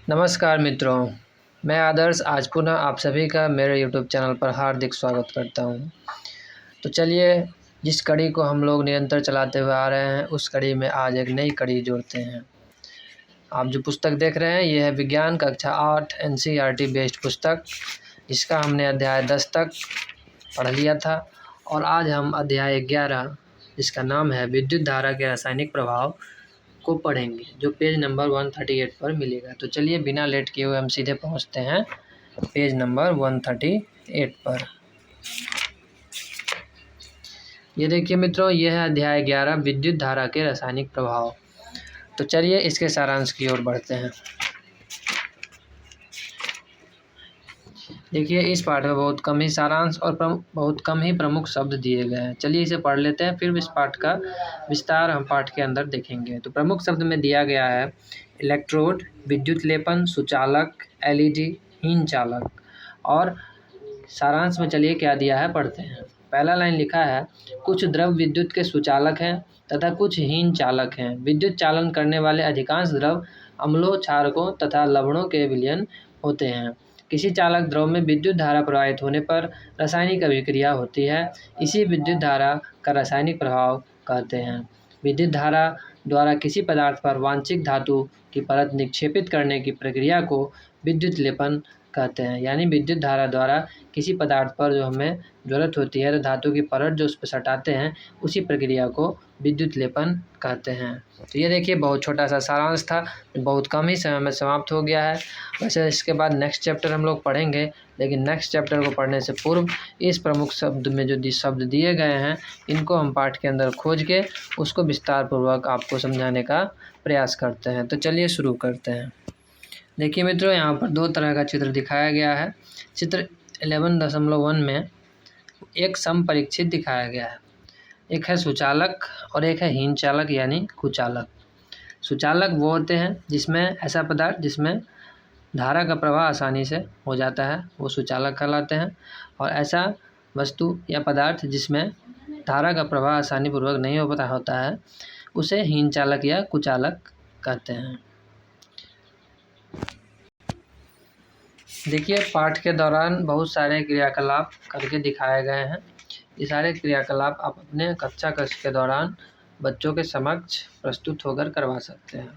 नमस्कार मित्रों, मैं आदर्श आज पुनः आप सभी का मेरे YouTube चैनल पर हार्दिक स्वागत करता हूं। तो चलिए, जिस कड़ी को हम लोग निरंतर चलाते हुए आ रहे हैं उस कड़ी में आज एक नई कड़ी जोड़ते हैं। आप जो पुस्तक देख रहे हैं ये है विज्ञान कक्षा 8 NCERT बेस्ड पुस्तक, जिसका हमने अध्याय 10 तक पढ़ लिया था और आज हम अध्याय 11 जिसका नाम है विद्युत धारा के रासायनिक प्रभाव को पढ़ेंगे, जो पेज नंबर 138 पर मिलेगा। तो चलिए बिना लेट किए हुए हम सीधे पहुंचते हैं पेज नंबर 138 पर। ये देखिए मित्रों, यह है अध्याय 11 विद्युत धारा के रासायनिक प्रभाव। तो चलिए इसके सारांश की ओर बढ़ते हैं। देखिए, इस पाठ में बहुत कम ही सारांश और बहुत कम ही प्रमुख शब्द दिए गए हैं। चलिए इसे पढ़ लेते हैं, फिर इस पाठ का विस्तार हम पाठ के अंदर देखेंगे। तो प्रमुख शब्द में दिया गया है इलेक्ट्रोड, विद्युत लेपन, सुचालक, LED, हीन चालक। और सारांश में चलिए क्या दिया है पढ़ते हैं। पहला लाइन लिखा है, कुछ द्रव विद्युत के सुचालक हैं तथा कुछ हीन चालक हैं। विद्युत चालन करने वाले अधिकांश द्रव अम्लों, क्षारकों तथा लवणों के विलयन होते हैं। किसी चालक द्रव में विद्युत धारा प्रवाहित होने पर रासायनिक अभिक्रिया होती है। इसी विद्युत धारा का रासायनिक प्रभाव कहते हैं। विद्युत धारा द्वारा किसी पदार्थ पर वांछित धातु की परत निक्षेपित करने की प्रक्रिया को विद्युत लेपन कहते हैं। यानी विद्युत धारा द्वारा किसी पदार्थ पर जो हमें ज़रूरत होती है तो धातु की परत जो उस पर सटाते हैं, उसी प्रक्रिया को विद्युत लेपन कहते हैं। तो ये देखिए बहुत छोटा सा सारांश था, बहुत कम ही समय में समाप्त हो गया है। वैसे इसके बाद नेक्स्ट चैप्टर हम लोग पढ़ेंगे, लेकिन नेक्स्ट चैप्टर को पढ़ने से पूर्व इस प्रमुख शब्द में जो शब्द दिए गए हैं इनको हम पाठ के अंदर खोज के उसको विस्तार पूर्वक आपको समझाने का प्रयास करते हैं। तो चलिए शुरू करते हैं। देखिए मित्रों, यहाँ पर दो तरह का चित्र दिखाया गया है। चित्र 11.1 में एक समपरीक्षित दिखाया गया है। एक है सुचालक और एक है हीन चालक यानी कुचालक। सुचालक वो होते हैं जिसमें ऐसा पदार्थ जिसमें धारा का प्रवाह आसानी से हो जाता है, वो सुचालक कहलाते हैं। और ऐसा वस्तु या पदार्थ जिसमें धारा का प्रवाह आसानी पूर्वक नहीं हो पाता होता है, उसे हीन चालक या कुचालक कहते हैं। देखिए, पाठ के दौरान बहुत सारे क्रियाकलाप करके दिखाए गए हैं। ये सारे क्रियाकलाप आप अपने कक्षा के दौरान बच्चों के समक्ष प्रस्तुत होकर करवा सकते हैं।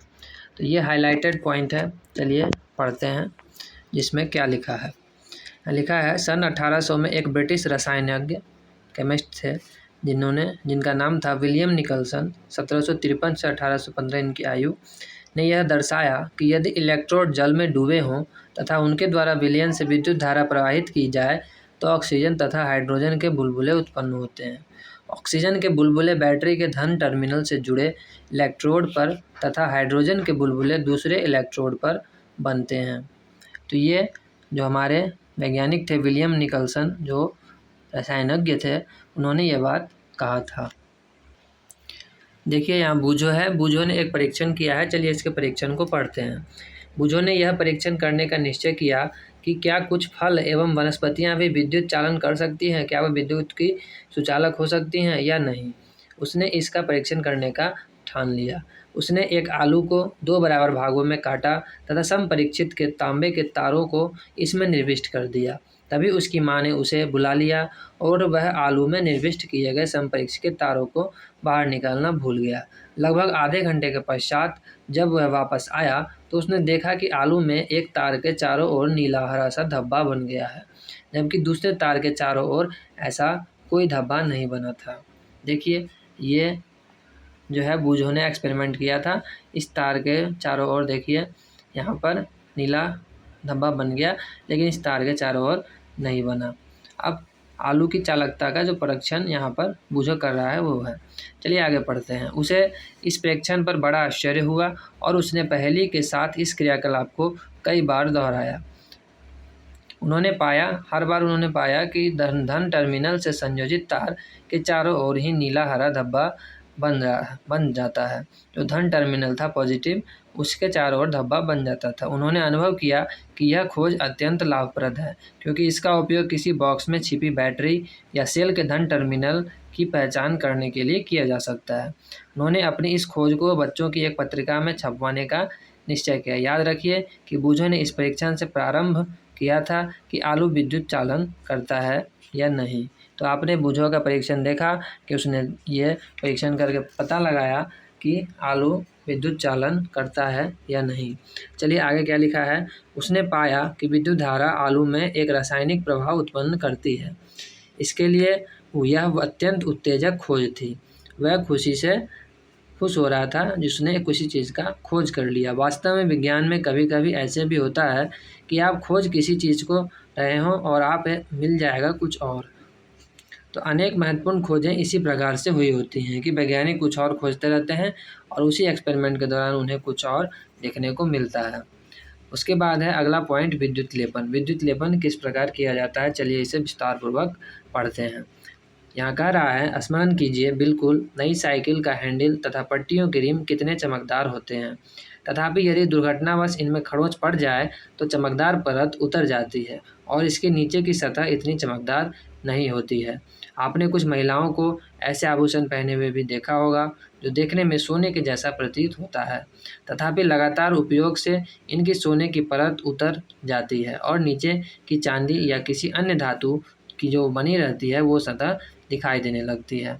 तो ये हाइलाइटेड पॉइंट है, चलिए पढ़ते हैं जिसमें क्या लिखा है। लिखा है, सन 1800 में एक ब्रिटिश रसायनज्ञ केमिस्ट थे जिनका नाम था विलियम निकलसन। 1753 से 1815 इनकी आयु ने यह दर्शाया कि यदि इलेक्ट्रोड जल में डूबे हों तथा उनके द्वारा विलयन से विद्युत धारा प्रवाहित की जाए तो ऑक्सीजन तथा हाइड्रोजन के बुलबुले उत्पन्न होते हैं। ऑक्सीजन के बुलबुले बैटरी के धन टर्मिनल से जुड़े इलेक्ट्रोड पर तथा हाइड्रोजन के बुलबुले दूसरे इलेक्ट्रोड पर बनते हैं। तो ये जो हमारे वैज्ञानिक थे विलियम निकलसन, जो रसायनज्ञ थे, उन्होंने ये बात कहा था। देखिए यहाँ बूझो है, बूझो ने एक परीक्षण किया है। चलिए इसके परीक्षण को पढ़ते हैं। बूझो ने यह परीक्षण करने का निश्चय किया कि क्या कुछ फल एवं वनस्पतियाँ भी विद्युत चालन कर सकती हैं, क्या वह विद्युत की सुचालक हो सकती हैं या नहीं। उसने इसका परीक्षण करने का ठान लिया। उसने एक आलू को 2 बराबर भागों में काटा तथा समपरीक्षित के तांबे के तारों को इसमें निर्विष्ट कर दिया। तभी उसकी माँ ने उसे बुला लिया और वह आलू में निर्विष्ट किए गए समपरीक्ष के तारों को बाहर निकालना भूल गया। लगभग आधे घंटे के पश्चात जब वह वापस आया तो उसने देखा कि आलू में एक तार के चारों ओर नीला हरा सा धब्बा बन गया है, जबकि दूसरे तार के चारों ओर ऐसा कोई धब्बा नहीं बना था। देखिए, ये जो है बूझो ने एक्सपेरिमेंट किया था। इस तार के चारों ओर देखिए यहाँ पर नीला धब्बा बन गया, लेकिन इस तार के चारों ओर नहीं बना। अब आलू की चालकता का जो परीक्षण यहाँ पर बूझो कर रहा है वो है। चलिए आगे पढ़ते हैं। उसे इस परीक्षण पर बड़ा आश्चर्य हुआ और उसने पहेली के साथ इस क्रियाकलाप को कई बार दोहराया। हर बार उन्होंने पाया कि धन टर्मिनल से संयोजित तार के चारों ओर ही नीला हरा धब्बा बन जाता है। जो धन टर्मिनल था पॉजिटिव, उसके चारों ओर धब्बा बन जाता था। उन्होंने अनुभव किया कि यह खोज अत्यंत लाभप्रद है, क्योंकि इसका उपयोग किसी बॉक्स में छिपी बैटरी या सेल के धन टर्मिनल की पहचान करने के लिए किया जा सकता है। उन्होंने अपनी इस खोज को बच्चों की एक पत्रिका में छपवाने का निश्चय किया। याद रखिए कि बूझो ने इस परीक्षण से प्रारंभ किया था कि आलू विद्युत चालन करता है या नहीं। तो आपने बूझो का परीक्षण देखा कि उसने ये परीक्षण करके पता लगाया कि आलू विद्युत चालन करता है या नहीं। चलिए आगे क्या लिखा है। उसने पाया कि विद्युत धारा आलू में एक रासायनिक प्रभाव उत्पन्न करती है। इसके लिए यह अत्यंत उत्तेजक खोज थी। वह खुश हो रहा था जिसने किसी चीज़ का खोज कर लिया। वास्तव में विज्ञान में कभी कभी ऐसे भी होता है कि आप खोज किसी चीज़ को रहे हों और आप मिल जाएगा कुछ और। तो अनेक महत्वपूर्ण खोजें इसी प्रकार से हुई होती हैं कि वैज्ञानिक कुछ और खोजते रहते हैं और उसी एक्सपेरिमेंट के दौरान उन्हें कुछ और देखने को मिलता है। उसके बाद है अगला पॉइंट, विद्युत लेपन। विद्युत लेपन किस प्रकार किया जाता है, चलिए इसे विस्तारपूर्वक पढ़ते हैं। यहाँ कह रहा है, स्मरण कीजिए बिल्कुल नई साइकिल का हैंडल तथा पट्टियों के रिम कितने चमकदार होते हैं। तथापि यदि दुर्घटनावश इनमें खरोंच पड़ जाए तो चमकदार परत उतर जाती है और इसके नीचे की सतह इतनी चमकदार नहीं होती है। आपने कुछ महिलाओं को ऐसे आभूषण पहने हुए भी देखा होगा जो देखने में सोने के जैसा प्रतीत होता है, तथापि लगातार उपयोग से इनकी सोने की परत उतर जाती है और नीचे की चांदी या किसी अन्य धातु की जो बनी रहती है वो सतह दिखाई देने लगती है।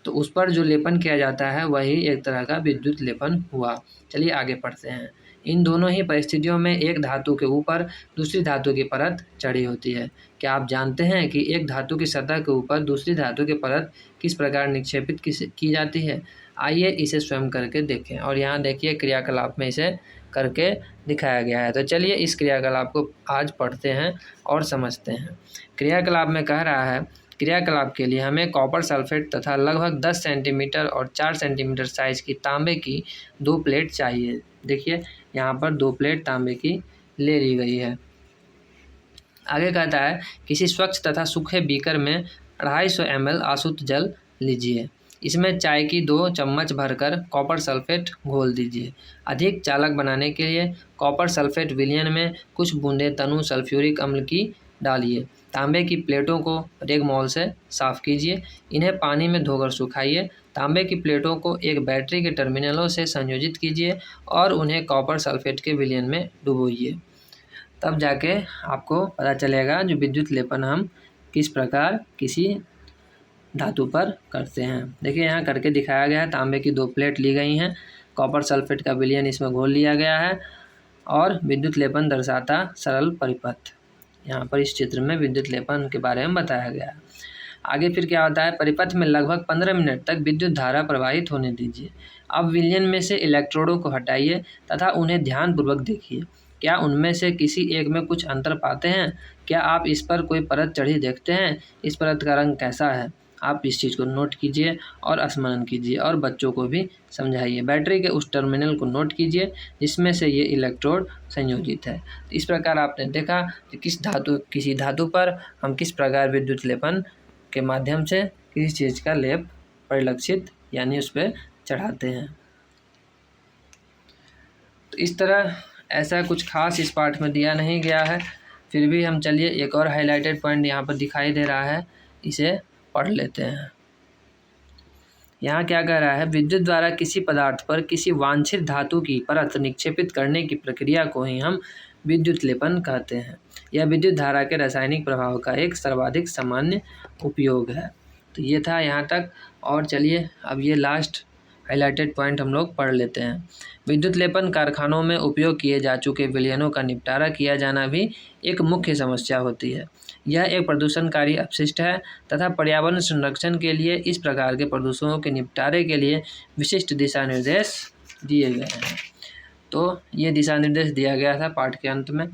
तो उस पर जो लेपन किया जाता है वही एक तरह का विद्युत लेपन हुआ। चलिए आगे पढ़ते हैं। इन दोनों ही परिस्थितियों में एक धातु के ऊपर दूसरी धातु की परत चढ़ी होती है। क्या आप जानते हैं कि एक धातु की सतह के ऊपर दूसरी धातु की परत किस प्रकार निक्षेपित की जाती है? आइए इसे स्वयं करके देखें। और यहाँ देखिए क्रियाकलाप में इसे करके दिखाया गया है। तो चलिए इस क्रियाकलाप को आज पढ़ते हैं और समझते हैं। क्रियाकलाप में कह रहा है, क्रियाकलाप के लिए हमें कॉपर सल्फेट तथा लगभग 10 सेंटीमीटर और 4 सेंटीमीटर साइज की तांबे की 2 प्लेट चाहिए। देखिए यहाँ पर 2 प्लेट तांबे की ले ली गई है। आगे कहता है, किसी स्वच्छ तथा सूखे बीकर में 250 ml आसुत जल लीजिए। इसमें चाय की 2 चम्मच भरकर कॉपर सल्फेट घोल दीजिए। अधिक चालक बनाने के लिए कॉपर सल्फेट विलयन में कुछ बूंदें तनु सल्फ्यूरिक अम्ल की डालिए। तांबे की प्लेटों को रेगमॉल से साफ़ कीजिए। इन्हें पानी में धोकर सुखाइए। तांबे की प्लेटों को एक बैटरी के टर्मिनलों से संयोजित कीजिए और उन्हें कॉपर सल्फेट के विलयन में डुबोइए। तब जाके आपको पता चलेगा जो विद्युत लेपन हम किस प्रकार किसी धातु पर करते हैं। देखिए यहाँ करके दिखाया गया है। तांबे की 2 प्लेट ली गई हैं, कॉपर सल्फेट का विलयन इसमें घोल लिया गया है और विद्युत लेपन दर्शाता सरल परिपथ। यहाँ पर इस चित्र में विद्युत लेपन के बारे में बताया गया है। आगे फिर क्या होता है, परिपथ में लगभग 15 मिनट तक विद्युत धारा प्रवाहित होने दीजिए। अब विलयन में से इलेक्ट्रोडों को हटाइए तथा उन्हें ध्यानपूर्वक देखिए। क्या उनमें से किसी एक में कुछ अंतर पाते हैं? क्या आप इस पर कोई परत चढ़ी देखते हैं? इस परत का रंग कैसा है? आप इस चीज़ को नोट कीजिए और स्मरण कीजिए और बच्चों को भी समझाइए। बैटरी के उस टर्मिनल को नोट कीजिए जिसमें से ये इलेक्ट्रोड संयोजित है। तो इस प्रकार आपने देखा कि किसी धातु पर हम किस प्रकार विद्युत लेपन के माध्यम से किसी चीज़ का लेप परिलक्षित यानी उस पर चढ़ाते हैं। तो इस तरह ऐसा कुछ खास इस पाठ में दिया नहीं गया है, फिर भी हम चलिए एक और हाईलाइटेड पॉइंट यहाँ पर दिखाई दे रहा है, इसे पढ़ लेते हैं। यहाँ क्या कह रहा है, विद्युत द्वारा किसी पदार्थ पर किसी वांछित धातु की परत निक्षेपित करने की प्रक्रिया को ही हम विद्युत लेपन कहते हैं। यह विद्युत धारा के रासायनिक प्रभाव का एक सर्वाधिक सामान्य उपयोग है। तो ये था यहाँ तक। और चलिए अब ये लास्ट हाईलाइटेड पॉइंट हम लोग पढ़ लेते हैं। विद्युत लेपन कारखानों में उपयोग किए जा चुके विलयनों का निपटारा किया जाना भी एक मुख्य समस्या होती है। यह एक प्रदूषणकारी अपशिष्ट है तथा पर्यावरण संरक्षण के लिए इस प्रकार के प्रदूषणों के निपटारे के लिए विशिष्ट दिशा निर्देश दिए गए हैं। तो ये दिशा निर्देश दिया गया था पाठ के अंत में।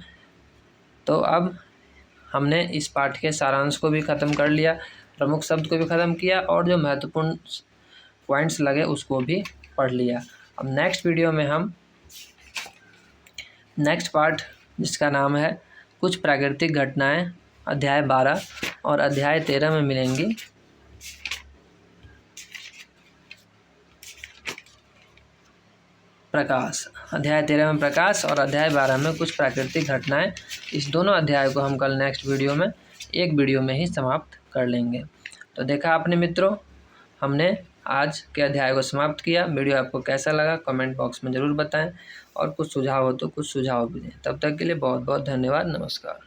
तो अब हमने इस पाठ के सारांश को भी ख़त्म कर लिया, प्रमुख शब्द को भी ख़त्म किया और जो महत्वपूर्ण पॉइंट्स लगे उसको भी पढ़ लिया। अब नेक्स्ट वीडियो में हम नेक्स्ट पार्ट जिसका नाम है कुछ प्राकृतिक घटनाएं अध्याय 12 और अध्याय 13 में मिलेंगी। प्रकाश, अध्याय 13 में प्रकाश और अध्याय 12 में कुछ प्राकृतिक घटनाएं। इस दोनों अध्याय को हम कल नेक्स्ट वीडियो में एक वीडियो में ही समाप्त कर लेंगे। तो देखा आपने मित्रों, हमने आज के अध्याय को समाप्त किया। वीडियो आपको कैसा लगा कमेंट बॉक्स में ज़रूर बताएं और कुछ सुझाव हो तो कुछ सुझाव भी दें। तब तक के लिए बहुत बहुत धन्यवाद। नमस्कार।